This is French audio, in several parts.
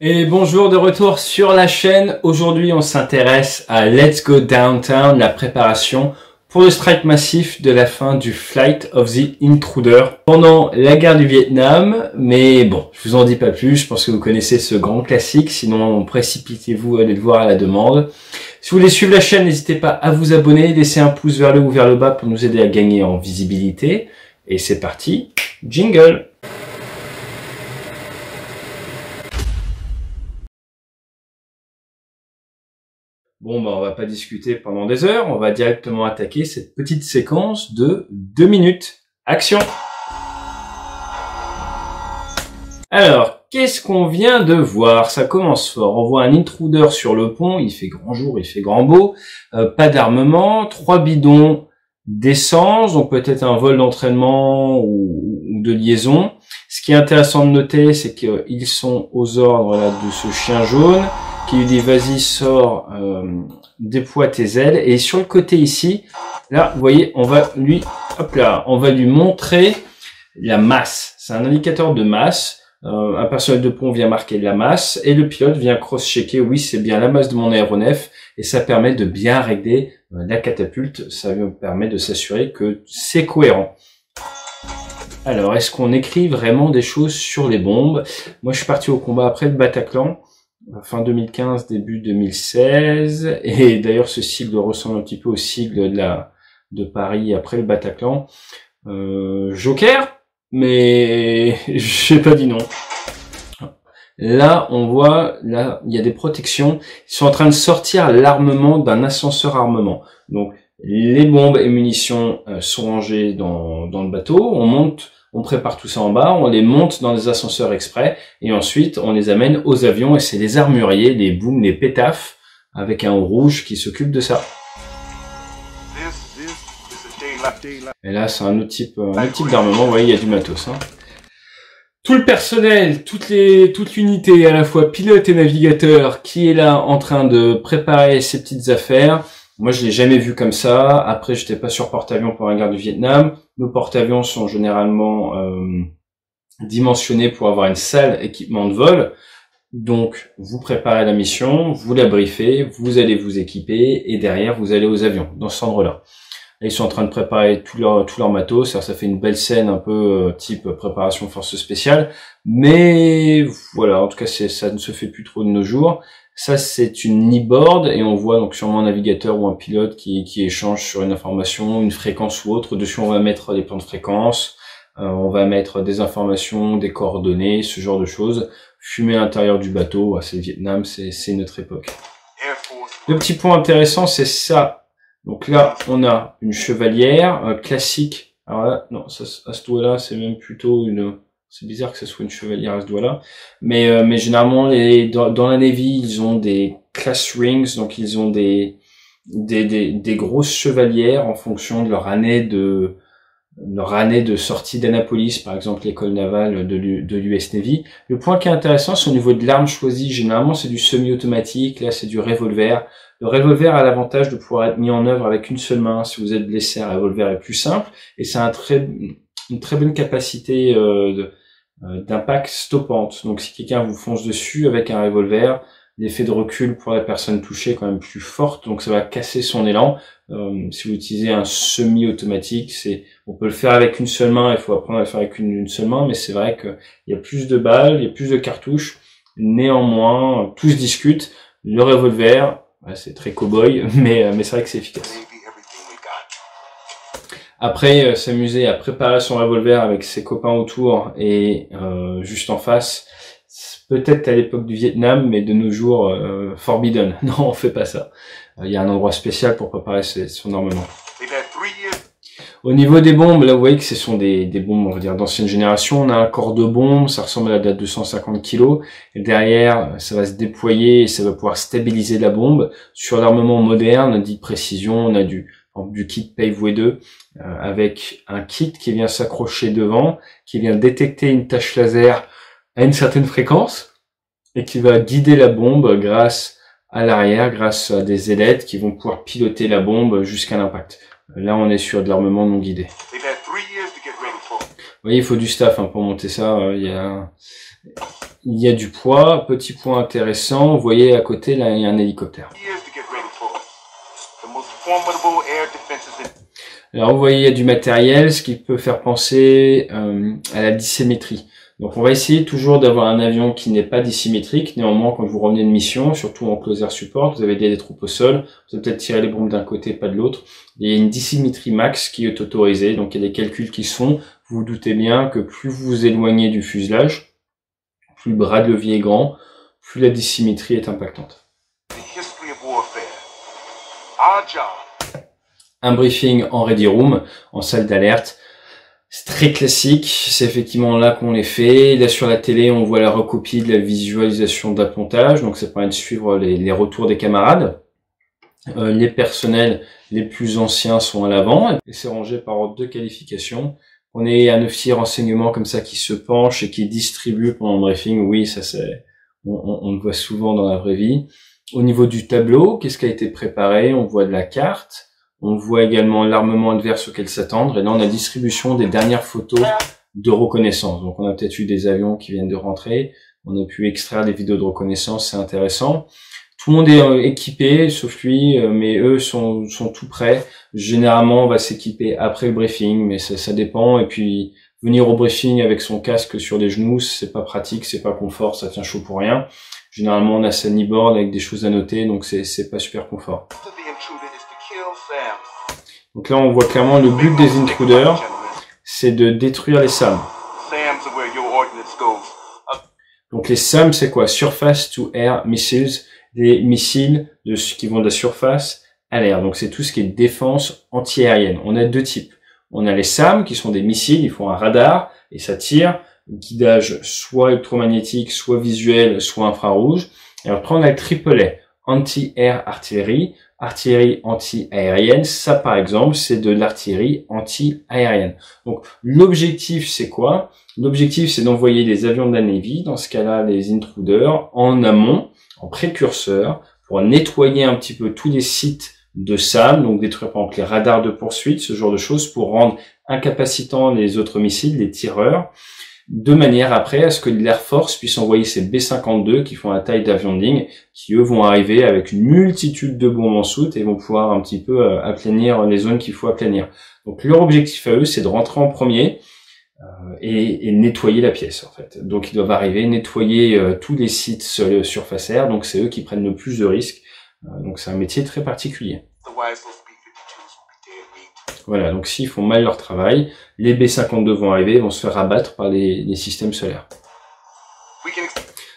Et bonjour de retour sur la chaîne. Aujourd'hui, on s'intéresse à Let's Go Downtown, la préparation pour le strike massif de la fin du Flight of the Intruder pendant la guerre du Vietnam. Mais bon, je vous en dis pas plus, je pense que vous connaissez ce grand classique, sinon précipitez-vous à aller le voir à la demande. Si vous voulez suivre la chaîne, n'hésitez pas à vous abonner, laissez un pouce vers le haut ou vers le bas pour nous aider à gagner en visibilité. Et c'est parti, jingle! Bon, on va pas discuter pendant des heures, on va directement attaquer cette petite séquence de 2 minutes. Action! Alors, qu'est-ce qu'on vient de voir? Ça commence fort. On voit un intruder sur le pont, il fait grand jour, il fait grand beau, pas d'armement, 3 bidons d'essence, donc peut-être un vol d'entraînement ou de liaison. Ce qui est intéressant de noter, c'est qu'ils sont aux ordres là, de ce chien jaune, qui lui dit vas-y sors, déploie tes ailes. Et sur le côté ici, là vous voyez, on va lui montrer la masse. C'est un indicateur de masse. Un personnel de pont vient marquer la masse et le pilote vient cross-checker, oui c'est bien la masse de mon aéronef, et ça permet de bien régler la catapulte. Ça me permet de s'assurer que c'est cohérent. Alors, est-ce qu'on écrit vraiment des choses sur les bombes? Moi, je suis parti au combat après le Bataclan, fin 2015, début 2016. Et d'ailleurs, ce sigle ressemble un petit peu au sigle de Paris après le Bataclan. Joker, mais j'ai pas dit non. Là, on voit, là, il y a des protections. Ils sont en train de sortir l'armement d'un ascenseur armement. Donc, les bombes et munitions sont rangées dans le bateau. On prépare tout ça en bas, on les monte dans des ascenseurs exprès et ensuite on les amène aux avions et c'est les armuriers, les booms, les pétafs avec un rouge qui s'occupe de ça. Et là c'est un autre type d'armement, vous voyez il y a du matos. Hein. Tout le personnel, toute l'unité, à la fois pilote et navigateur, qui est là en train de préparer ses petites affaires. Moi, je l'ai jamais vu comme ça. Après, j'étais pas sur porte-avions pour la guerre du Vietnam. Nos porte-avions sont généralement dimensionnés pour avoir une salle équipement de vol. Donc, vous préparez la mission, vous la briefez, vous allez vous équiper et derrière, vous allez aux avions, dans ce endroit-là. Ils sont en train de préparer tout leur matos. Ça fait une belle scène un peu type préparation force spéciale. Mais voilà, en tout cas, ça ne se fait plus trop de nos jours. Ça, c'est une e-board et on voit donc sûrement un navigateur ou un pilote qui échange sur une information, une fréquence ou autre. Dessus, on va mettre des plans de fréquence, on va mettre des informations, des coordonnées, ce genre de choses. Fumée à l'intérieur du bateau, c'est le Vietnam, c'est notre époque. Le petit point intéressant, c'est ça. Donc là, on a une chevalière classique. Alors là, non, ça, à ce doigt-là, c'est même plutôt une... C'est bizarre que ce soit une chevalière à ce doigt-là. Mais généralement, dans la Navy, ils ont des class rings, donc ils ont des grosses chevalières en fonction de leur année de sortie d'Annapolis, par exemple l'école navale de l'US Navy. Le point qui est intéressant, c'est au niveau de l'arme choisie. Généralement, c'est du semi-automatique. Là, c'est du revolver. Le revolver a l'avantage de pouvoir être mis en œuvre avec une seule main. Si vous êtes blessé, un revolver est plus simple. Et c'est une très bonne capacité d'impact stoppante. Donc si quelqu'un vous fonce dessus avec un revolver, l'effet de recul pour la personne touchée est quand même plus forte, donc ça va casser son élan. Si vous utilisez un semi-automatique, on peut le faire avec une seule main, il faut apprendre à le faire avec une seule main, mais c'est vrai qu'il y a plus de balles, il y a plus de cartouches. Néanmoins, tout se discute. Le revolver, c'est très cow-boy, mais c'est vrai que c'est efficace. Après, s'amuser à préparer son revolver avec ses copains autour et juste en face, peut-être à l'époque du Vietnam, mais de nos jours, forbidden. Non, on fait pas ça. Il y a un endroit spécial pour préparer son armement. Au niveau des bombes, là vous voyez que ce sont des bombes, on va dire, d'ancienne génération. On a un corps de bombe, ça ressemble à la 250 kg. Et derrière, ça va se déployer et ça va pouvoir stabiliser la bombe. Sur l'armement moderne, dit précision, on a du kit Paveway 2 avec un kit qui vient s'accrocher devant, qui vient détecter une tache laser à une certaine fréquence et qui va guider la bombe grâce à l'arrière, grâce à des ailettes qui vont pouvoir piloter la bombe jusqu'à l'impact. Là, on est sur de l'armement non guidé. Vous voyez, il faut du staff pour monter ça. Il il y a du poids. Petit point intéressant, vous voyez à côté, là, il y a un hélicoptère. Alors, vous voyez, il y a du matériel, ce qui peut faire penser à la dissymétrie. Donc, on va essayer toujours d'avoir un avion qui n'est pas dissymétrique. Néanmoins, quand vous revenez de mission, surtout en close air support, vous avez des troupes au sol, vous allez peut-être tirer les bombes d'un côté, pas de l'autre. Il y a une dissymétrie max qui est autorisée, donc il y a des calculs qui se font. Vous vous doutez bien que plus vous vous éloignez du fuselage, plus le bras de levier est grand, plus la dissymétrie est impactante. Un briefing en ready room, en salle d'alerte. C'est très classique, c'est effectivement là qu'on les fait. Là sur la télé, on voit la recopie de la visualisation d'appontage, donc ça permet de suivre les retours des camarades. Les personnels les plus anciens sont à l'avant, et c'est rangé par ordre de qualification. On est un officier renseignement comme ça qui se penche et qui distribue pendant le briefing. Oui, ça c'est, on le voit souvent dans la vraie vie. Au niveau du tableau, qu'est-ce qui a été préparé? On voit de la carte. On voit également l'armement adverse auquel s'attendre. Et là, on a la distribution des dernières photos de reconnaissance. Donc, on a peut-être eu des avions qui viennent de rentrer. On a pu extraire des vidéos de reconnaissance. C'est intéressant. Tout le monde est équipé, sauf lui, mais eux sont tout prêts. Généralement, on va s'équiper après le briefing, mais ça dépend. Et puis, venir au briefing avec son casque sur les genoux, c'est pas pratique, c'est pas confort, ça tient chaud pour rien. Généralement, on a sa kneeboard avec des choses à noter, donc c'est pas super confort. Donc là, on voit clairement le but des intruders, c'est de détruire les SAM. Donc les SAM, c'est quoi? Surface to Air Missiles, des missiles qui vont de la surface à l'air. Donc c'est tout ce qui est défense anti-aérienne. On a deux types. On a les SAM, qui sont des missiles, ils font un radar et ça tire. Guidage soit électromagnétique, soit visuel, soit infrarouge. Et après, on a le AAA, anti-air artillerie. Artillerie anti-aérienne, ça par exemple, c'est de l'artillerie anti-aérienne. Donc l'objectif c'est quoi? L'objectif c'est d'envoyer des avions de la Navy, dans ce cas-là les intruders, en amont, en précurseur, pour nettoyer un petit peu tous les sites de SAM, donc détruire par exemple les radars de poursuite, ce genre de choses, pour rendre incapacitants les autres missiles, les tireurs, de manière après à ce que l'Air Force puisse envoyer ces B-52 qui font la taille d'avion de ligne, qui eux vont arriver avec une multitude de bombes en soute et vont pouvoir un petit peu aplanir les zones qu'il faut aplanir. Donc leur objectif à eux, c'est de rentrer en premier et nettoyer la pièce en fait. Donc ils doivent arriver, nettoyer tous les sites sur le surface air, donc c'est eux qui prennent le plus de risques. Donc c'est un métier très particulier. Voilà, donc s'ils font mal leur travail, les B-52 vont arriver, vont se faire abattre par les systèmes solaires.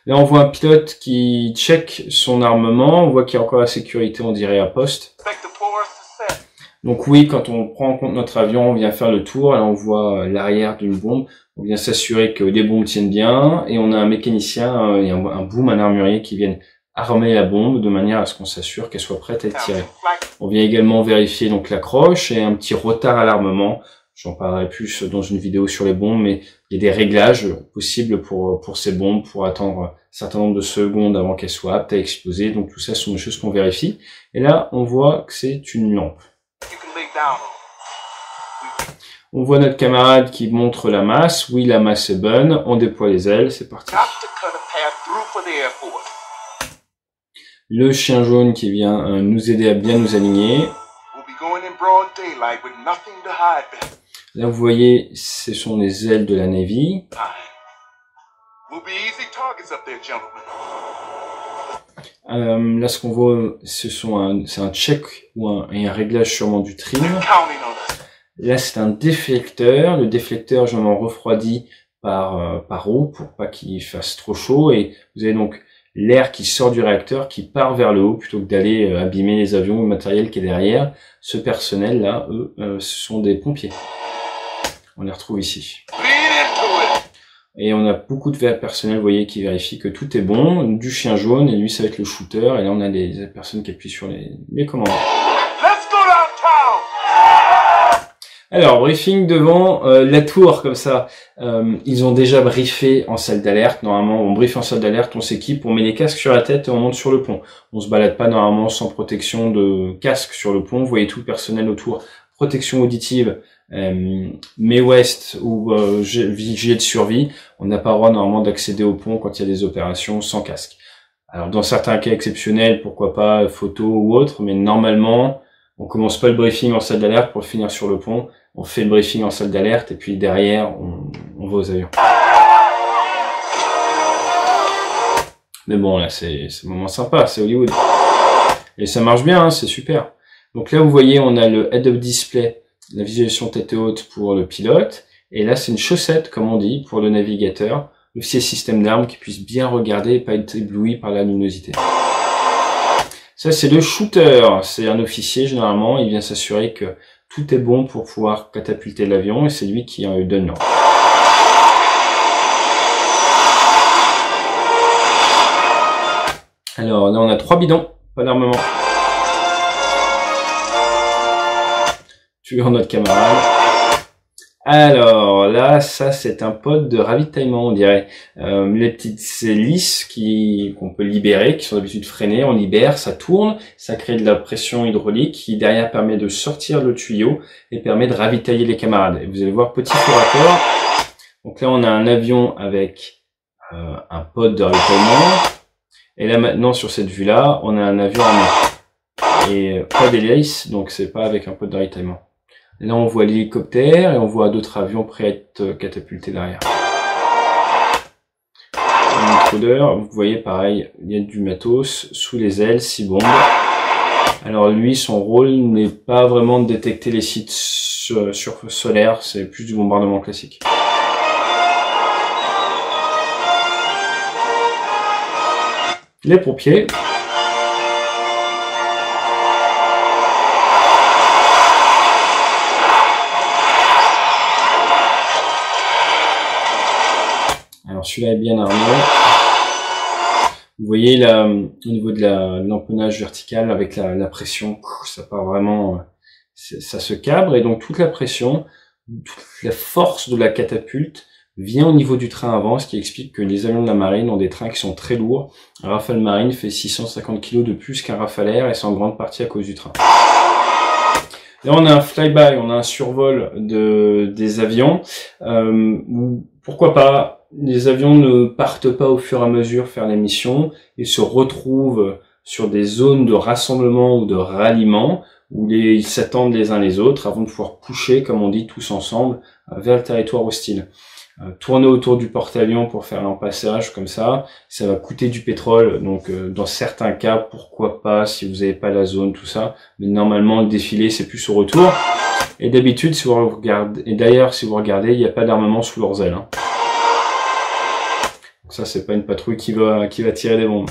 Là, on voit un pilote qui check son armement, on voit qu'il y a encore la sécurité, on dirait, à poste. Donc oui, quand on prend en compte notre avion, on vient faire le tour, là on voit l'arrière d'une bombe, on vient s'assurer que les bombes tiennent bien, et on a un mécanicien et un boom, un armurier qui viennent armer la bombe de manière à ce qu'on s'assure qu'elle soit prête à être tirée. On vient également vérifier donc l'accroche et un petit retard à l'armement. J'en parlerai plus dans une vidéo sur les bombes, mais il y a des réglages possibles pour ces bombes, pour attendre un certain nombre de secondes avant qu'elles soient aptes à exploser. Donc tout ça, ce sont des choses qu'on vérifie. Et là, on voit que c'est une lampe. On voit notre camarade qui montre la masse. Oui, la masse est bonne. On déploie les ailes. C'est parti. Le chien jaune qui vient nous aider à bien nous aligner. Là, vous voyez, ce sont les ailes de la Navy. Là, ce qu'on voit, c'est un check ou un réglage sûrement du trim. Là, c'est un déflecteur. Le déflecteur, je m'en refroidis par eau pour pas qu'il fasse trop chaud. Et vous avez donc l'air qui sort du réacteur, qui part vers le haut, plutôt que d'aller abîmer les avions ou le matériel qui est derrière. Ce personnel-là, eux, ce sont des pompiers. On les retrouve ici. Et on a beaucoup de personnel, vous voyez, qui vérifie que tout est bon. Du chien jaune, et lui, ça va être le shooter. Et là, on a des personnes qui appuient sur les commandes. Alors, briefing devant la tour, comme ça. Ils ont déjà briefé en salle d'alerte. Normalement, on briefe en salle d'alerte, on s'équipe, on met les casques sur la tête et on monte sur le pont. On se balade pas normalement sans protection de casque sur le pont. Vous voyez tout le personnel autour. Protection auditive mais ouest ou gilet de survie, on n'a pas le droit normalement d'accéder au pont quand il y a des opérations sans casque. Alors dans certains cas exceptionnels, pourquoi pas photo ou autre, mais normalement on commence pas le briefing en salle d'alerte pour le finir sur le pont, on fait le briefing en salle d'alerte et puis derrière on va aux avions. Mais bon là c'est un moment sympa, c'est Hollywood. Et ça marche bien, hein, c'est super. Donc là vous voyez on a le head-up display, la visualisation tête haute pour le pilote, et là c'est une chaussette comme on dit pour le navigateur, le système d'armes qui puisse bien regarder et pas être ébloui par la luminosité. Ça c'est le shooter, c'est un officier généralement, il vient s'assurer que tout est bon pour pouvoir catapulter l'avion et c'est lui qui donne l'ordre. Alors là on a 3 bidons, pas d'armement. Tuer notre camarade. Alors là, ça c'est un pod de ravitaillement, on dirait. Les petites hélices qu'on peut libérer, qui sont d'habitude freinées, on libère, ça tourne, ça crée de la pression hydraulique qui derrière permet de sortir le tuyau et permet de ravitailler les camarades. Et vous allez voir petit faux raccord. Donc là on a un avion avec un pod de ravitaillement. Et là maintenant sur cette vue-là, on a un avion et pas d'hélice, donc c'est pas avec un pod de ravitaillement. Là, on voit l'hélicoptère et on voit d'autres avions prêts à être catapultés derrière. Vous voyez, pareil, il y a du matos sous les ailes, 6 bombes. Alors lui, son rôle n'est pas vraiment de détecter les sites solaires, c'est plus du bombardement classique. Les pompiers. Alors celui-là est bien armé. Vous voyez là, au niveau de l'empennage vertical avec la pression, ça part vraiment, ça se cabre et donc toute la pression, toute la force de la catapulte vient au niveau du train avant, ce qui explique que les avions de la marine ont des trains qui sont très lourds. Un Rafale Marine fait 650 kg de plus qu'un Rafale Air et c'est en grande partie à cause du train. Là on a un flyby, on a un survol des avions. Pourquoi pas? Les avions ne partent pas au fur et à mesure faire les missions et se retrouvent sur des zones de rassemblement ou de ralliement où ils s'attendent les uns les autres avant de pouvoir pusher, comme on dit, tous ensemble vers le territoire hostile. Tourner autour du porte-avions pour faire l'empassage comme ça va coûter du pétrole, donc dans certains cas, pourquoi pas, si vous n'avez pas la zone, tout ça, mais normalement le défilé c'est plus au retour. Et d'habitude, si vous regardez, et d'ailleurs si vous regardez, il n'y a pas d'armement sous leurs ailes. Hein. Donc ça c'est pas une patrouille qui va tirer des bombes.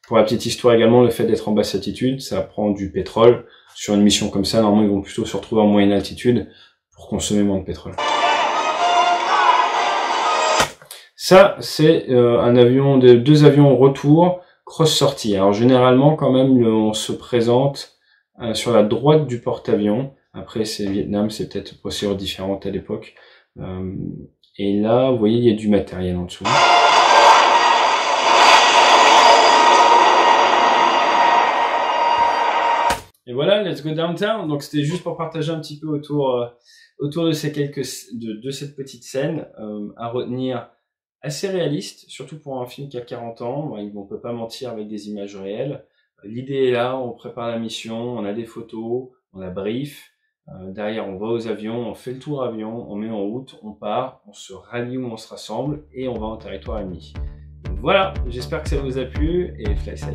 Pour la petite histoire également, le fait d'être en basse altitude, ça prend du pétrole. Sur une mission comme ça, normalement ils vont plutôt se retrouver en moyenne altitude pour consommer moins de pétrole. Ça, c'est un avion, deux avions au retour, cross-sortie. Alors généralement, quand même, on se présente sur la droite du porte-avions. Après, c'est Vietnam, c'est peut-être une procédure différente à l'époque. Et là, vous voyez, il y a du matériel en dessous. Et voilà, let's go downtown. Donc c'était juste pour partager un petit peu autour de ces de cette petite scène à retenir. Assez réaliste, surtout pour un film qui a 40 ans, on peut pas mentir avec des images réelles. L'idée est là, on prépare la mission, on a des photos, on la brief, derrière on va aux avions, on fait le tour avion, on met en route, on part, on se rallie où on se rassemble et on va en territoire ennemi. Donc voilà, j'espère que ça vous a plu et fly safe.